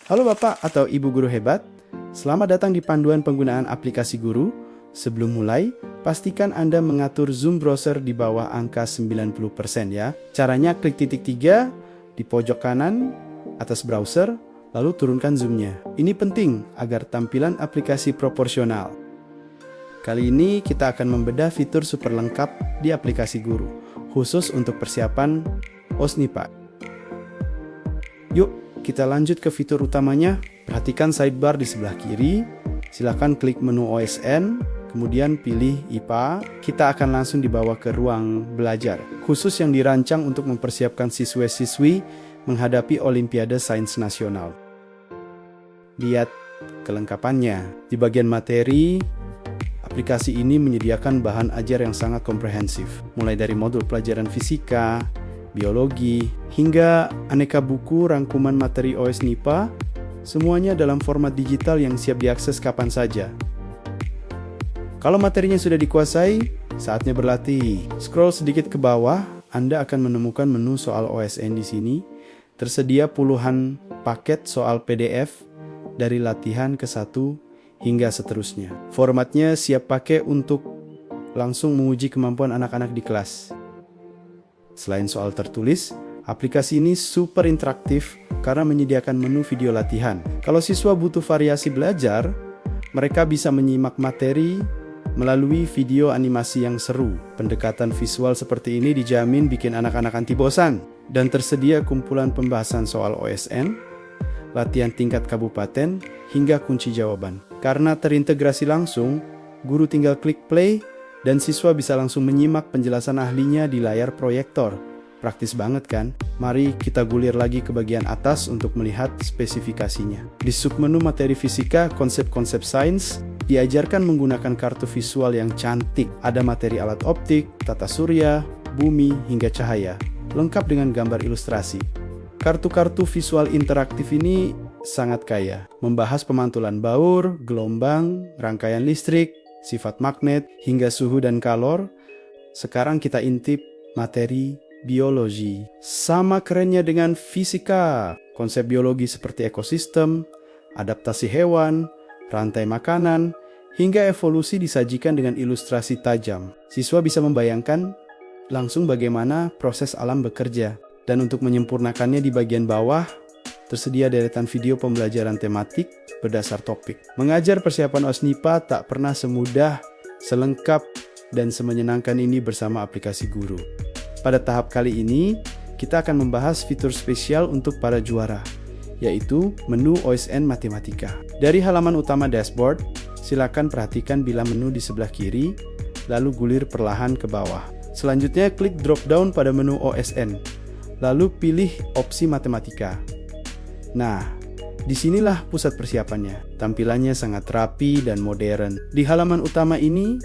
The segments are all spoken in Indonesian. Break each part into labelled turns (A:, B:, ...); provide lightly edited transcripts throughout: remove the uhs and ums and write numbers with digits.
A: Halo Bapak atau Ibu guru hebat, selamat datang di panduan penggunaan aplikasi guru. Sebelum mulai, pastikan Anda mengatur zoom browser di bawah angka 90% ya. Caranya klik titik 3 di pojok kanan atas browser, lalu turunkan zoomnya. Ini penting agar tampilan aplikasi proporsional. Kali ini kita akan membedah fitur super lengkap di aplikasi guru, khusus untuk persiapan OSNIPA. Yuk, kita lanjut ke fitur utamanya. Perhatikan sidebar di sebelah kiri. Silakan klik menu OSN, kemudian pilih IPA. Kita akan langsung dibawa ke ruang belajar, khusus yang dirancang untuk mempersiapkan siswa-siswi menghadapi Olimpiade Sains Nasional. Lihat kelengkapannya. Di bagian materi, aplikasi ini menyediakan bahan ajar yang sangat komprehensif, mulai dari modul pelajaran fisika, biologi, hingga aneka buku rangkuman materi OSNIPA, semuanya dalam format digital yang siap diakses kapan saja. Kalau materinya sudah dikuasai, saatnya berlatih. Scroll sedikit ke bawah, Anda akan menemukan menu soal OSN di sini. Tersedia puluhan paket soal PDF dari latihan ke-1 hingga seterusnya. Formatnya siap pakai untuk langsung menguji kemampuan anak-anak di kelas. Selain soal tertulis, aplikasi ini super interaktif karena menyediakan menu video latihan. Kalau siswa butuh variasi belajar, mereka bisa menyimak materi melalui video animasi yang seru. Pendekatan visual seperti ini dijamin bikin anak-anak anti bosan. Dan tersedia kumpulan pembahasan soal OSN, latihan tingkat kabupaten, hingga kunci jawaban. Karena terintegrasi langsung, guru tinggal klik play dan siswa bisa langsung menyimak penjelasan ahlinya di layar proyektor. Praktis banget kan? Mari kita gulir lagi ke bagian atas untuk melihat spesifikasinya. Di submenu materi fisika, konsep-konsep sains diajarkan menggunakan kartu visual yang cantik. Ada materi alat optik, tata surya, bumi, hingga cahaya. Lengkap dengan gambar ilustrasi. Kartu-kartu visual interaktif ini sangat kaya. Membahas pemantulan baur, gelombang, rangkaian listrik, sifat magnet, hingga suhu dan kalor. Sekarang kita intip materi biologi. Sama kerennya dengan fisika. Konsep biologi seperti ekosistem, adaptasi hewan, rantai makanan, hingga evolusi disajikan dengan ilustrasi tajam. Siswa bisa membayangkan langsung bagaimana proses alam bekerja. Dan untuk menyempurnakannya di bagian bawah, tersedia deretan video pembelajaran tematik berdasar topik. Mengajar persiapan OSNIPA tak pernah semudah, selengkap, dan semenyenangkan ini bersama aplikasi guru. Pada tahap kali ini, kita akan membahas fitur spesial untuk para juara, yaitu menu OSN Matematika. Dari halaman utama dashboard, silakan perhatikan bilah menu di sebelah kiri, lalu gulir perlahan ke bawah. Selanjutnya, klik drop down pada menu OSN, lalu pilih opsi Matematika. Nah, disinilah pusat persiapannya. Tampilannya sangat rapi dan modern. Di halaman utama ini,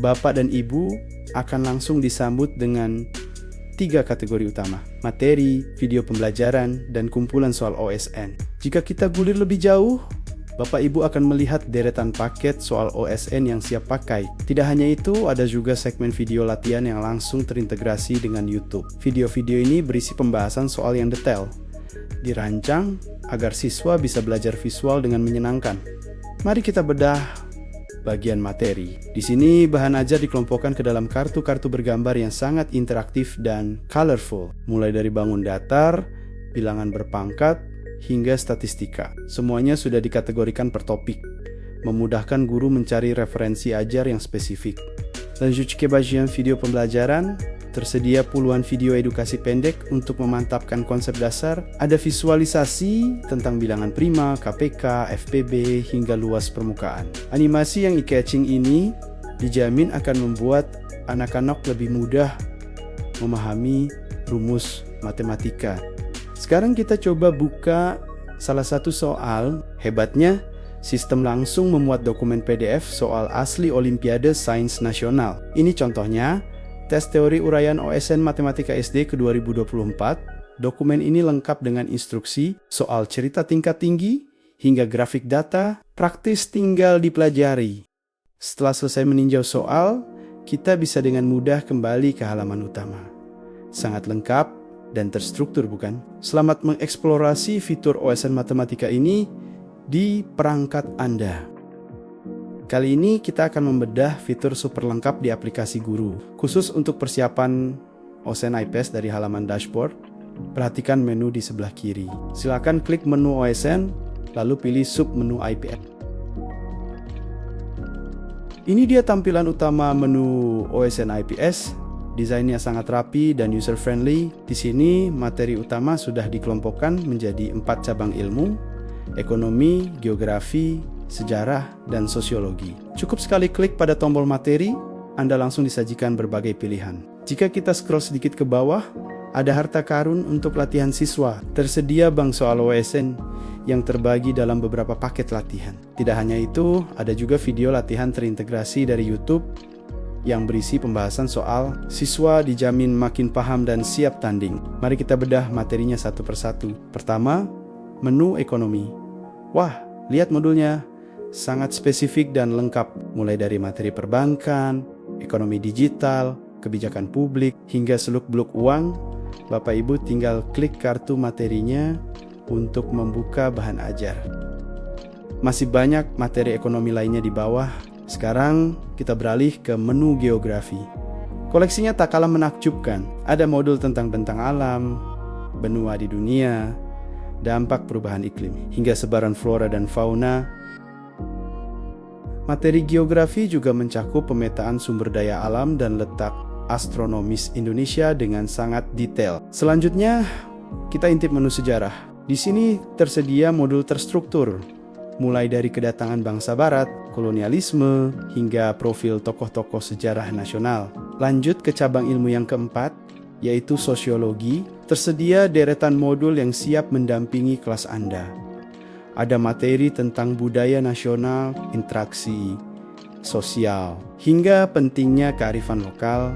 A: Bapak dan Ibu akan langsung disambut dengan 3 kategori utama: materi, video pembelajaran, dan kumpulan soal OSN. Jika kita gulir lebih jauh, Bapak Ibu akan melihat deretan paket soal OSN yang siap pakai. Tidak hanya itu, ada juga segmen video latihan yang langsung terintegrasi dengan YouTube. Video-video ini berisi pembahasan soal yang detail, dirancang agar siswa bisa belajar visual dengan menyenangkan. Mari kita bedah bagian materi. Di sini bahan ajar dikelompokkan ke dalam kartu-kartu bergambar yang sangat interaktif dan colorful. Mulai dari bangun datar, bilangan berpangkat, hingga statistika. Semuanya sudah dikategorikan per topik, memudahkan guru mencari referensi ajar yang spesifik. Lanjut ke bagian video pembelajaran. Tersedia puluhan video edukasi pendek untuk memantapkan konsep dasar. Ada visualisasi tentang bilangan prima, KPK, FPB, hingga luas permukaan. Animasi yang eye-catching ini dijamin akan membuat anak-anak lebih mudah memahami rumus matematika. Sekarang kita coba buka salah satu soal. Hebatnya, sistem langsung memuat dokumen PDF soal asli Olimpiade Sains Nasional. Ini contohnya. Tes teori uraian OSN Matematika SD ke 2024, dokumen ini lengkap dengan instruksi, soal cerita tingkat tinggi, hingga grafik data, praktis tinggal dipelajari. Setelah selesai meninjau soal, kita bisa dengan mudah kembali ke halaman utama. Sangat lengkap dan terstruktur, bukan? Selamat mengeksplorasi fitur OSN Matematika ini di perangkat Anda. Kali ini kita akan membedah fitur super lengkap di aplikasi Guru. Khusus untuk persiapan OSN IPS dari halaman dashboard, perhatikan menu di sebelah kiri. Silakan klik menu OSN, lalu pilih sub menu IPS. Ini dia tampilan utama menu OSN IPS. Desainnya sangat rapi dan user-friendly. Di sini materi utama sudah dikelompokkan menjadi 4 cabang ilmu: ekonomi, geografi, sejarah, dan sosiologi. Cukup sekali klik pada tombol materi, Anda langsung disajikan berbagai pilihan. Jika kita scroll sedikit ke bawah, ada harta karun untuk latihan siswa. Tersedia bank soal OSN yang terbagi dalam beberapa paket latihan. Tidak hanya itu, ada juga video latihan terintegrasi dari YouTube yang berisi pembahasan soal. Siswa dijamin makin paham dan siap tanding. Mari kita bedah materinya satu persatu. Pertama, menu ekonomi. Wah, lihat modulnya. Sangat spesifik dan lengkap. Mulai dari materi perbankan, ekonomi digital, kebijakan publik, hingga seluk-beluk uang. Bapak Ibu tinggal klik kartu materinya untuk membuka bahan ajar. Masih banyak materi ekonomi lainnya di bawah. Sekarang kita beralih ke menu geografi. Koleksinya tak kalah menakjubkan. Ada modul tentang bentang alam, benua di dunia, dampak perubahan iklim, hingga sebaran flora dan fauna. Materi geografi juga mencakup pemetaan sumber daya alam dan letak astronomis Indonesia dengan sangat detail. Selanjutnya, kita intip menu sejarah. Di sini tersedia modul terstruktur, mulai dari kedatangan bangsa barat, kolonialisme, hingga profil tokoh-tokoh sejarah nasional. Lanjut ke cabang ilmu yang keempat, yaitu sosiologi. Tersedia deretan modul yang siap mendampingi kelas Anda. Ada materi tentang budaya nasional, interaksi sosial, hingga pentingnya kearifan lokal.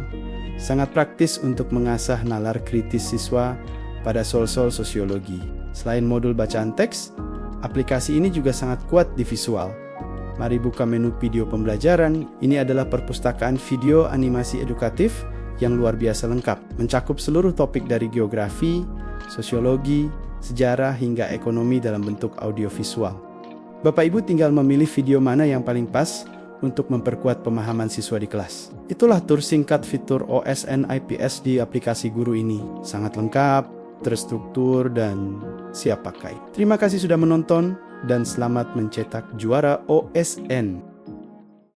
A: Sangat praktis untuk mengasah nalar kritis siswa pada soal-soal sosiologi. Selain modul bacaan teks, aplikasi ini juga sangat kuat di visual. Mari buka menu video pembelajaran. Ini adalah perpustakaan video animasi edukatif yang luar biasa lengkap, mencakup seluruh topik dari geografi, sosiologi, sejarah, hingga ekonomi dalam bentuk audiovisual. Bapak Ibu tinggal memilih video mana yang paling pas untuk memperkuat pemahaman siswa di kelas. Itulah tur singkat fitur OSN IPS di aplikasi Guru ini. Sangat lengkap, terstruktur, dan siap pakai. Terima kasih sudah menonton, dan selamat mencetak juara OSN.